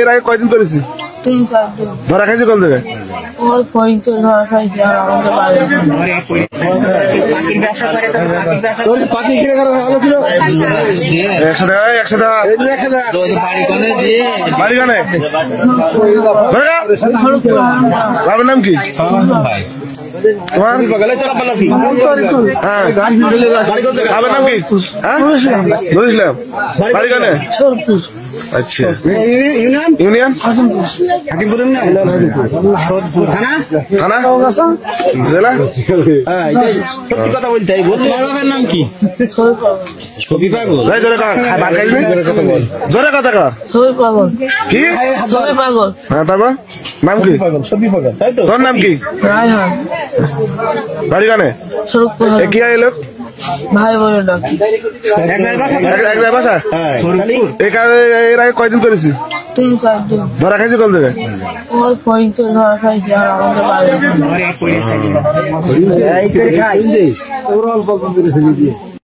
এর আগে কয়দিন করেছি? 3-4 দিন। ধরা খাইছি কোন জায়গায়? ওই ফরিদকে ধরা খাইছি আর আমাদের বাড়ি। তোর পাখি কিনে করা ভালো ছিল? 100 টাকা। বাড়ি কানে? বাবার নাম কি? তোমার বাবার নাম কি? নুরুল ইসলাম। বাড়ি কানে? আচ্ছা, ইউনিয়ন থানা জেলা। সত্যি কথা বলতে নাম কি? জোরে কথা কা কি? হ্যাঁ, তারপর নাম কি? তোর নাম কি? রায়হান। বাড়ি কানে? কি আইলো ভাই বলে ডাক। এক বাসা? এর আগে কয়দিন করেছি? 3-4 দিন। ধরা খাইছি কোন জায়গায়? ওই ফরিদকে ধরা খাইছি আর আমাদের বাড়ি।